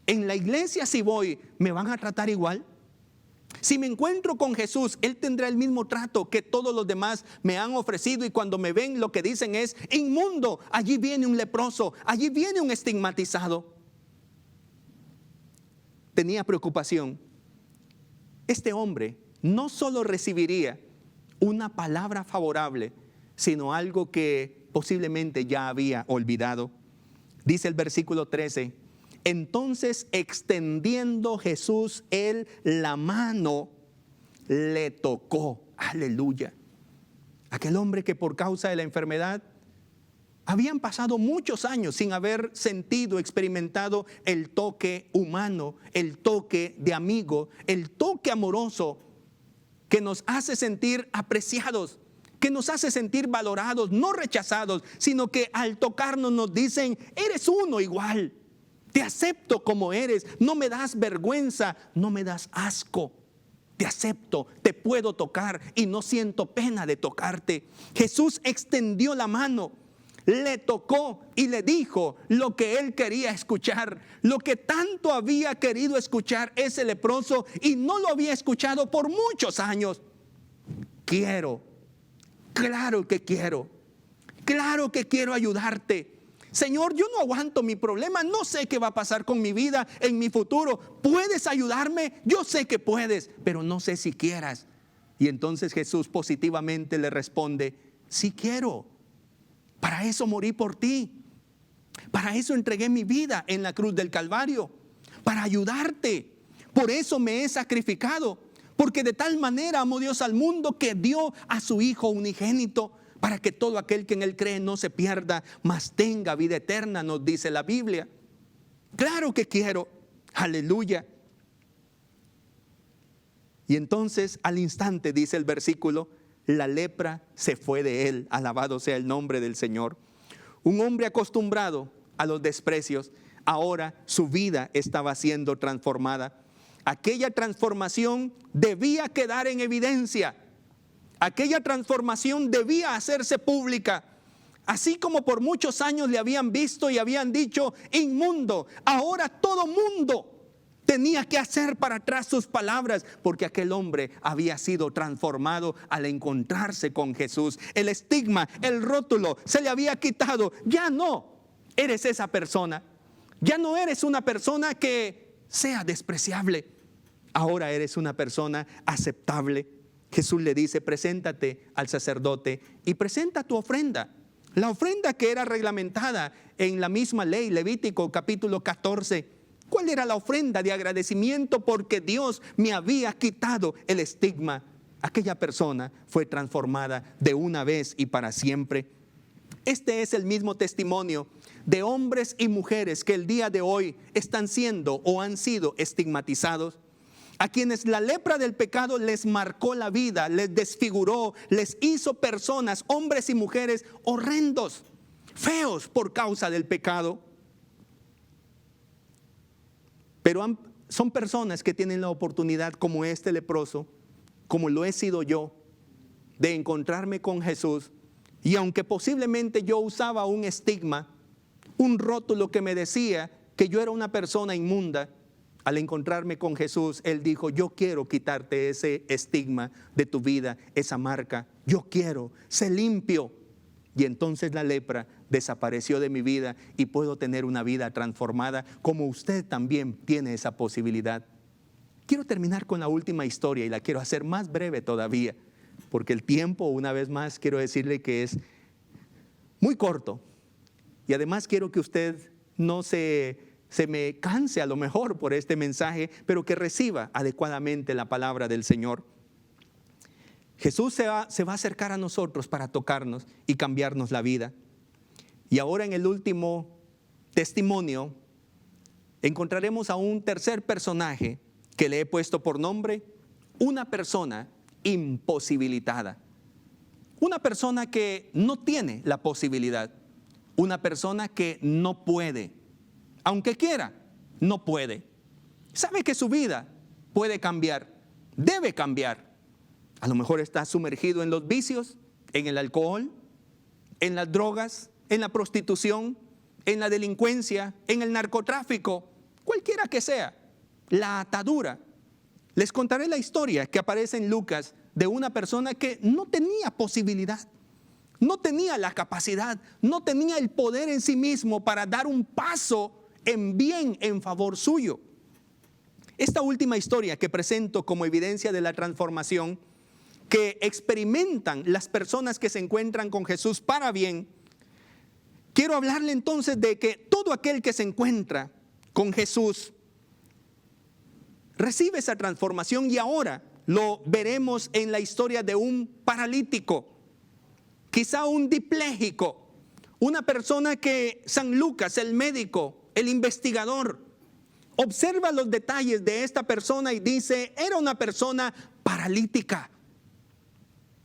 en la iglesia si voy, ¿me van a tratar igual? Si me encuentro con Jesús, Él tendrá el mismo trato que todos los demás me han ofrecido, y cuando me ven lo que dicen es: inmundo, allí viene un leproso, allí viene un estigmatizado. Tenía preocupación. Este hombre no solo recibiría una palabra favorable, sino algo que posiblemente ya había olvidado. Dice el versículo 13: entonces, extendiendo Jesús él la mano, le tocó. Aleluya. Aquel hombre que por causa de la enfermedad habían pasado muchos años sin haber sentido, experimentado el toque humano, el toque de amigo, el toque amoroso que nos hace sentir apreciados, que nos hace sentir valorados, no rechazados, sino que al tocarnos nos dicen: eres uno igual, te acepto como eres, no me das vergüenza, no me das asco, te acepto, te puedo tocar y no siento pena de tocarte. Jesús extendió la mano, le tocó y le dijo lo que él quería escuchar, lo que tanto había querido escuchar ese leproso y no lo había escuchado por muchos años. Quiero, claro que quiero ayudarte. Señor, yo no aguanto mi problema, no sé qué va a pasar con mi vida en mi futuro. ¿Puedes ayudarme? Yo sé que puedes, pero no sé si quieras. Y entonces Jesús positivamente le responde: sí quiero. Para eso morí por ti. Para eso entregué mi vida en la cruz del Calvario. Para ayudarte. Por eso me he sacrificado. Porque de tal manera amó Dios al mundo que dio a su Hijo unigénito, para que todo aquel que en Él cree no se pierda, mas tenga vida eterna, nos dice la Biblia. Claro que quiero. Aleluya. Y entonces al instante, dice el versículo, la lepra se fue de él. Alabado sea el nombre del Señor. Un hombre acostumbrado a los desprecios, ahora su vida estaba siendo transformada. Aquella transformación debía quedar en evidencia. Aquella transformación debía hacerse pública. Así como por muchos años le habían visto y habían dicho: inmundo, ahora todo mundo tenía que hacer para atrás sus palabras, porque aquel hombre había sido transformado al encontrarse con Jesús. El estigma, el rótulo se le había quitado. Ya no eres esa persona. Ya no eres una persona que sea despreciable. Ahora eres una persona aceptable. Jesús le dice: preséntate al sacerdote y presenta tu ofrenda. La ofrenda que era reglamentada en la misma ley, Levítico capítulo 14. ¿Cuál era la ofrenda de agradecimiento porque Dios me había quitado el estigma? Aquella persona fue transformada de una vez y para siempre. Este es el mismo testimonio de hombres y mujeres que el día de hoy están siendo o han sido estigmatizados, a quienes la lepra del pecado les marcó la vida, les desfiguró, les hizo personas, hombres y mujeres horrendos, feos por causa del pecado. Pero son personas que tienen la oportunidad, como este leproso, como lo he sido yo, de encontrarme con Jesús. Y aunque posiblemente yo usaba un estigma, un rótulo que me decía que yo era una persona inmunda, al encontrarme con Jesús, Él dijo: yo quiero quitarte ese estigma de tu vida, esa marca. Yo quiero, sé limpio. Y entonces la lepra desapareció de mi vida y puedo tener una vida transformada, como usted también tiene esa posibilidad. Quiero terminar con la última historia y la quiero hacer más breve todavía, porque el tiempo, una vez más, quiero decirle que es muy corto. Y además quiero que usted no se me canse a lo mejor por este mensaje, pero que reciba adecuadamente la palabra del Señor. Jesús se va a acercar a nosotros para tocarnos y cambiarnos la vida. Y ahora en el último testimonio encontraremos a un tercer personaje que le he puesto por nombre una persona imposibilitada. Una persona que no tiene la posibilidad. Una persona que no puede. Aunque quiera, no puede. Sabe que su vida puede cambiar, debe cambiar. A lo mejor está sumergido en los vicios, en el alcohol, en las drogas, en la prostitución, en la delincuencia, en el narcotráfico, cualquiera que sea, la atadura. Les contaré la historia que aparece en Lucas de una persona que no tenía posibilidad, no tenía la capacidad, no tenía el poder en sí mismo para dar un paso en bien en favor suyo. Esta última historia que presento como evidencia de la transformación que experimentan las personas que se encuentran con Jesús para bien, quiero hablarle entonces de que todo aquel que se encuentra con Jesús recibe esa transformación, y ahora lo veremos en la historia de un paralítico, quizá un dipléjico, una persona que San Lucas, el médico, el investigador, observa los detalles de esta persona y dice: era una persona paralítica.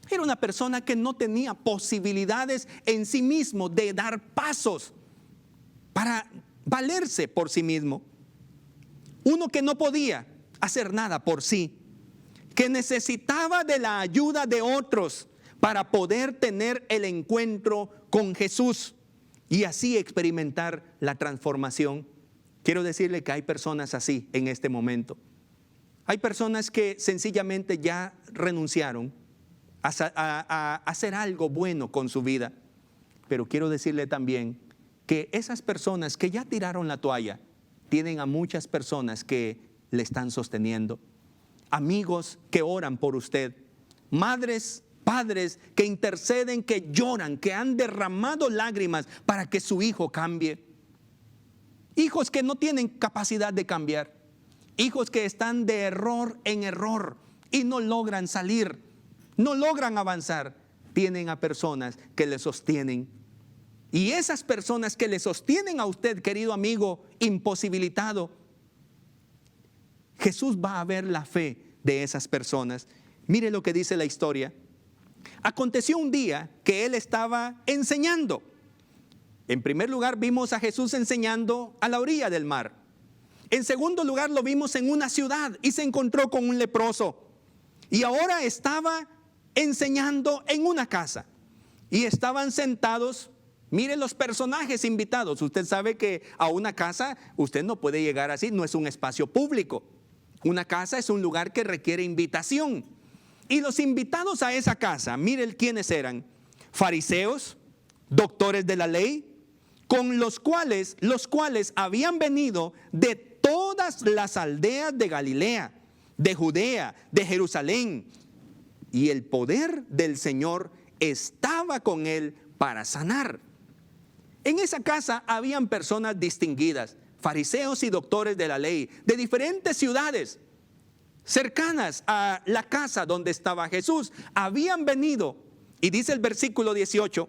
Era una persona que no tenía posibilidades en sí mismo de dar pasos para valerse por sí mismo. Uno que no podía hacer nada por sí, que necesitaba de la ayuda de otros para poder tener el encuentro con Jesús y así experimentar la transformación. Quiero decirle que hay personas así en este momento. Hay personas que sencillamente ya renunciaron a hacer algo bueno con su vida. Pero quiero decirle también que esas personas que ya tiraron la toalla tienen a muchas personas que le están sosteniendo. Amigos que oran por usted, madres, padres que interceden, que lloran, que han derramado lágrimas para que su hijo cambie. Hijos que no tienen capacidad de cambiar. Hijos que están de error en error y no logran salir, no logran avanzar. Tienen a personas que le sostienen. Y esas personas que le sostienen a usted, querido amigo imposibilitado, Jesús va a ver la fe de esas personas. Mire lo que dice la historia. Aconteció un día que él estaba enseñando. En primer lugar, vimos a Jesús enseñando a la orilla del mar. En segundo lugar, lo vimos en una ciudad y se encontró con un leproso. Y ahora estaba enseñando en una casa. Y estaban sentados, mire los personajes invitados. Usted sabe que a una casa usted no puede llegar así, no es un espacio público. Una casa es un lugar que requiere invitación. Y los invitados a esa casa, miren quiénes eran: fariseos, doctores de la ley, con los cuales habían venido de todas las aldeas de Galilea, de Judea, de Jerusalén. Y el poder del Señor estaba con él para sanar. En esa casa habían personas distinguidas, fariseos y doctores de la ley, de diferentes ciudades cercanas a la casa donde estaba Jesús. Habían venido, y dice el versículo 18,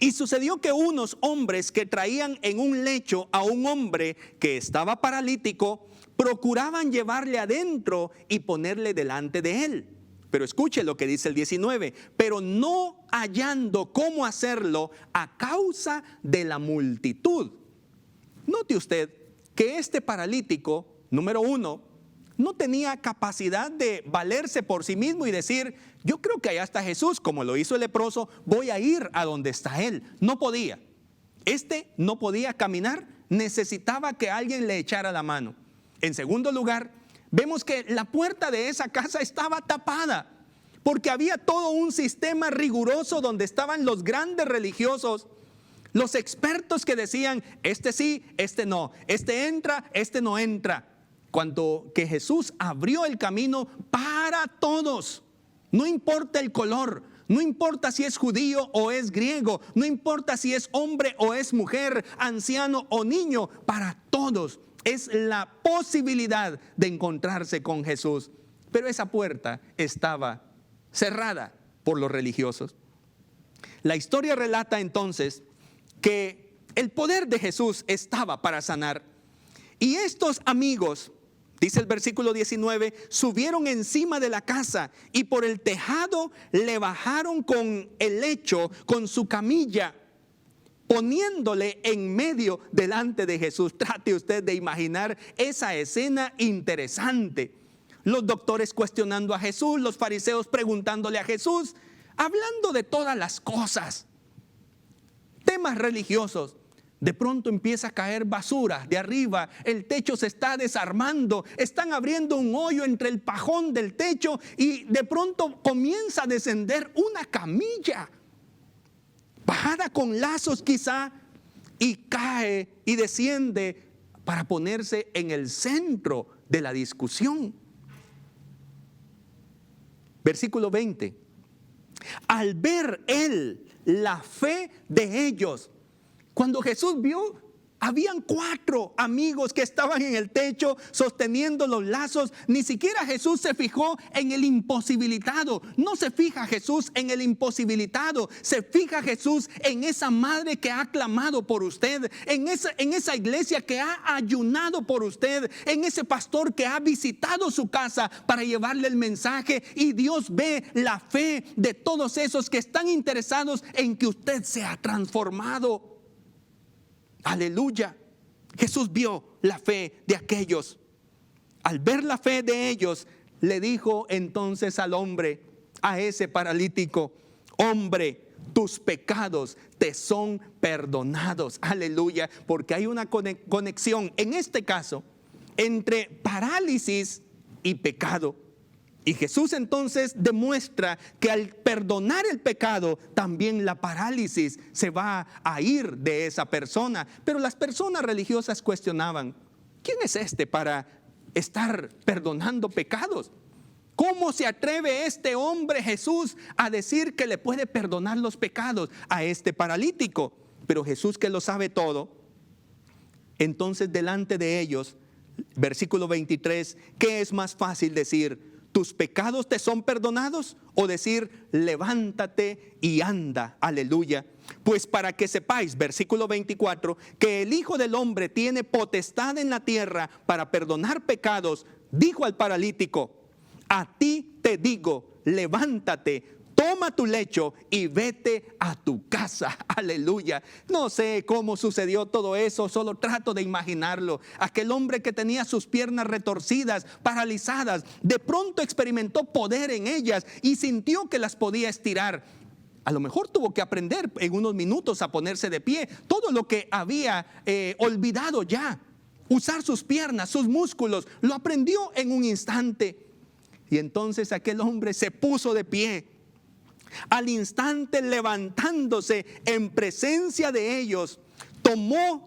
y sucedió que unos hombres que traían en un lecho a un hombre que estaba paralítico, procuraban llevarle adentro y ponerle delante de él. Pero escuche lo que dice el 19, pero no hallando cómo hacerlo a causa de la multitud. Note usted que este paralítico, número uno, no tenía capacidad de valerse por sí mismo y decir, yo creo que allá está Jesús, como lo hizo el leproso, voy a ir a donde está él. No podía. No podía caminar, necesitaba que alguien le echara la mano. En segundo lugar, vemos que la puerta de esa casa estaba tapada, porque había todo un sistema riguroso donde estaban los grandes religiosos, los expertos que decían, este sí, este no, este entra, este no entra. Cuando que Jesús abrió el camino para todos, no importa el color, no importa si es judío o es griego, no importa si es hombre o es mujer, anciano o niño, para todos es la posibilidad de encontrarse con Jesús. Pero esa puerta estaba cerrada por los religiosos. La historia relata entonces que el poder de Jesús estaba para sanar. Y estos amigos, dice el versículo 19, subieron encima de la casa y por el tejado le bajaron con el lecho, con su camilla, poniéndole en medio delante de Jesús. Trate usted de imaginar esa escena interesante. Los doctores cuestionando a Jesús, los fariseos preguntándole a Jesús, hablando de todas las cosas, temas religiosos. De pronto empieza a caer basura de arriba, el techo se está desarmando, están abriendo un hoyo entre el pajón del techo y de pronto comienza a descender una camilla, bajada con lazos quizá, y cae y desciende para ponerse en el centro de la discusión. Versículo 20. Al ver él la fe de ellos, cuando Jesús vio, habían 4 amigos que estaban en el techo sosteniendo los lazos. Ni siquiera Jesús se fijó en el imposibilitado. No se fija Jesús en el imposibilitado. Se fija Jesús en esa madre que ha clamado por usted, en esa iglesia que ha ayunado por usted, en ese pastor que ha visitado su casa para llevarle el mensaje. Y Dios ve la fe de todos esos que están interesados en que usted sea transformado. Aleluya. Jesús vio la fe de aquellos. Al ver la fe de ellos, le dijo entonces al hombre, a ese paralítico, hombre, tus pecados te son perdonados. Aleluya. Porque hay una conexión, en este caso, entre parálisis y pecado. Y Jesús entonces demuestra que al perdonar el pecado, también la parálisis se va a ir de esa persona. Pero las personas religiosas cuestionaban, ¿quién es este para estar perdonando pecados? ¿Cómo se atreve este hombre Jesús a decir que le puede perdonar los pecados a este paralítico? Pero Jesús, que lo sabe todo, entonces delante de ellos, versículo 23, ¿qué es más fácil decir? ¿Tus pecados te son perdonados? O decir, levántate y anda, aleluya. Pues para que sepáis, versículo 24, que el Hijo del Hombre tiene potestad en la tierra para perdonar pecados, dijo al paralítico, a ti te digo, levántate, toma tu lecho y vete a tu casa. Aleluya. No sé cómo sucedió todo eso, solo trato de imaginarlo. Aquel hombre que tenía sus piernas retorcidas, paralizadas, de pronto experimentó poder en ellas y sintió que las podía estirar. A lo mejor tuvo que aprender en unos minutos a ponerse de pie. Todo lo que había olvidado ya. Usar sus piernas, sus músculos, lo aprendió en un instante. Y entonces aquel hombre se puso de pie. Al instante, levantándose en presencia de ellos,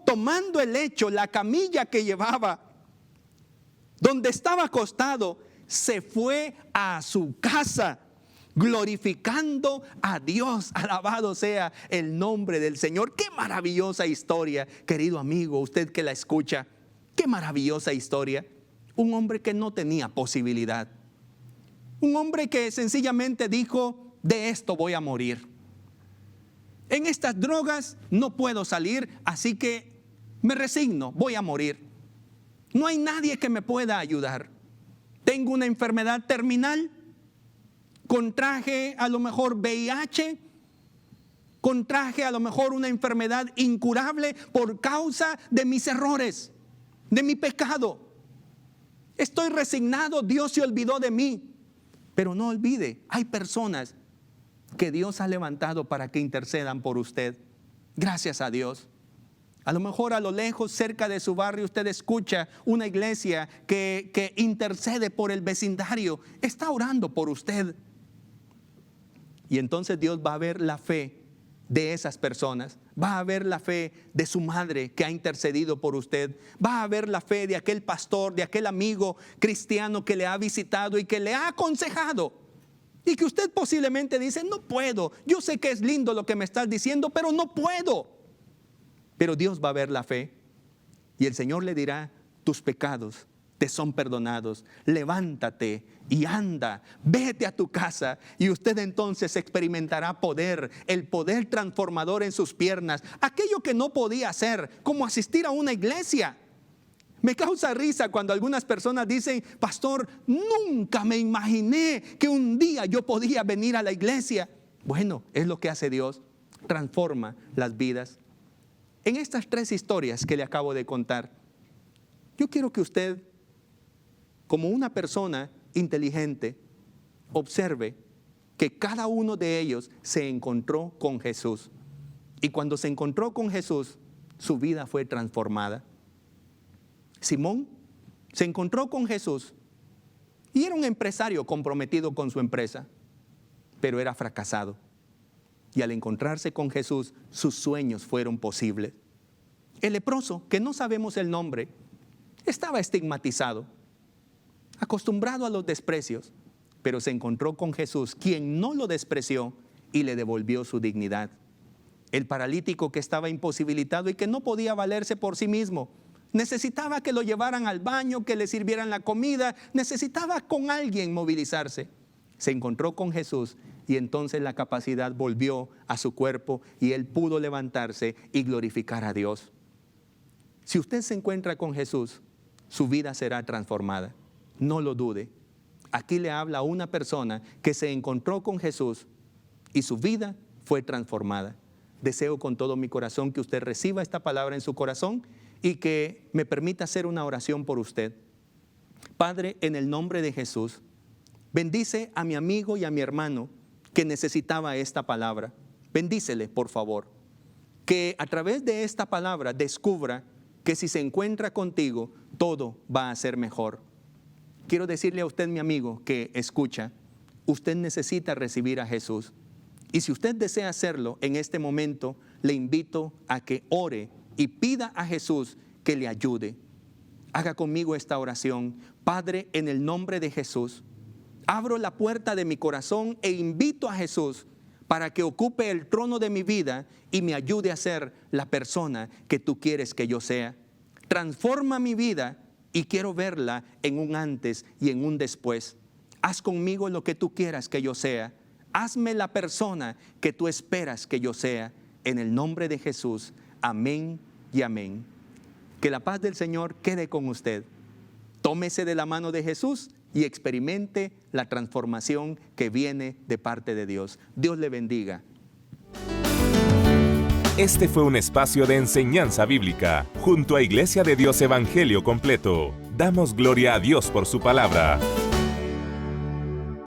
tomando el lecho, la camilla que llevaba, donde estaba acostado, se fue a su casa glorificando a Dios. Alabado sea el nombre del Señor. Qué maravillosa historia, querido amigo, usted que la escucha. Qué maravillosa historia. Un hombre que no tenía posibilidad. Un hombre que sencillamente dijo, de esto voy a morir. En estas drogas no puedo salir, así que me resigno, voy a morir. No hay nadie que me pueda ayudar. Tengo una enfermedad terminal. Contraje a lo mejor VIH. Contraje a lo mejor una enfermedad incurable por causa de mis errores, de mi pecado. Estoy resignado, Dios se olvidó de mí. Pero no olvide, hay personas que Dios ha levantado para que intercedan por usted. Gracias a Dios. A lo mejor a lo lejos, cerca de su barrio, usted escucha una iglesia que intercede por el vecindario. Está orando por usted. Y entonces Dios va a ver la fe de esas personas. Va a ver la fe de su madre que ha intercedido por usted. Va a ver la fe de aquel pastor, de aquel amigo cristiano que le ha visitado y que le ha aconsejado. Y que usted posiblemente dice, no puedo. Yo sé que es lindo lo que me estás diciendo, pero no puedo. Pero Dios va a ver la fe. Y el Señor le dirá, tus pecados te son perdonados. Levántate y anda, vete a tu casa. Y usted entonces experimentará poder, el poder transformador en sus piernas. Aquello que no podía hacer, como asistir a una iglesia. Me causa risa cuando algunas personas dicen, pastor, nunca me imaginé que un día yo podía venir a la iglesia. Bueno, es lo que hace Dios, transforma las vidas. En estas 3 historias que le acabo de contar, yo quiero que usted, como una persona inteligente, observe que cada uno de ellos se encontró con Jesús. Y cuando se encontró con Jesús, su vida fue transformada. Simón se encontró con Jesús y era un empresario comprometido con su empresa, pero era fracasado. Y al encontrarse con Jesús, sus sueños fueron posibles. El leproso, que no sabemos el nombre, estaba estigmatizado, acostumbrado a los desprecios, pero se encontró con Jesús, quien no lo despreció y le devolvió su dignidad. El paralítico que estaba imposibilitado y que no podía valerse por sí mismo, necesitaba que lo llevaran al baño, que le sirvieran la comida, necesitaba con alguien movilizarse. Se encontró con Jesús y entonces la capacidad volvió a su cuerpo y él pudo levantarse y glorificar a Dios. Si usted se encuentra con Jesús, su vida será transformada. No lo dude. Aquí le habla a una persona que se encontró con Jesús y su vida fue transformada. Deseo con todo mi corazón que usted reciba esta palabra en su corazón y que me permita hacer una oración por usted. Padre, en el nombre de Jesús, bendice a mi amigo y a mi hermano que necesitaba esta palabra. Bendícele, por favor. Que a través de esta palabra descubra que si se encuentra contigo, todo va a ser mejor. Quiero decirle a usted, mi amigo, que escucha, usted necesita recibir a Jesús. Y si usted desea hacerlo en este momento, le invito a que ore y pida a Jesús que le ayude. Haga conmigo esta oración. Padre, en el nombre de Jesús, abro la puerta de mi corazón e invito a Jesús para que ocupe el trono de mi vida y me ayude a ser la persona que tú quieres que yo sea. Transforma mi vida y quiero verla en un antes y en un después. Haz conmigo lo que tú quieras que yo sea. Hazme la persona que tú esperas que yo sea. En el nombre de Jesús. Amén y amén. Que la paz del Señor quede con usted. Tómese de la mano de Jesús y experimente la transformación que viene de parte de Dios. Dios le bendiga.
Este fue un espacio de enseñanza bíblica junto a Iglesia de Dios Evangelio Completo. Damos gloria a Dios por su palabra.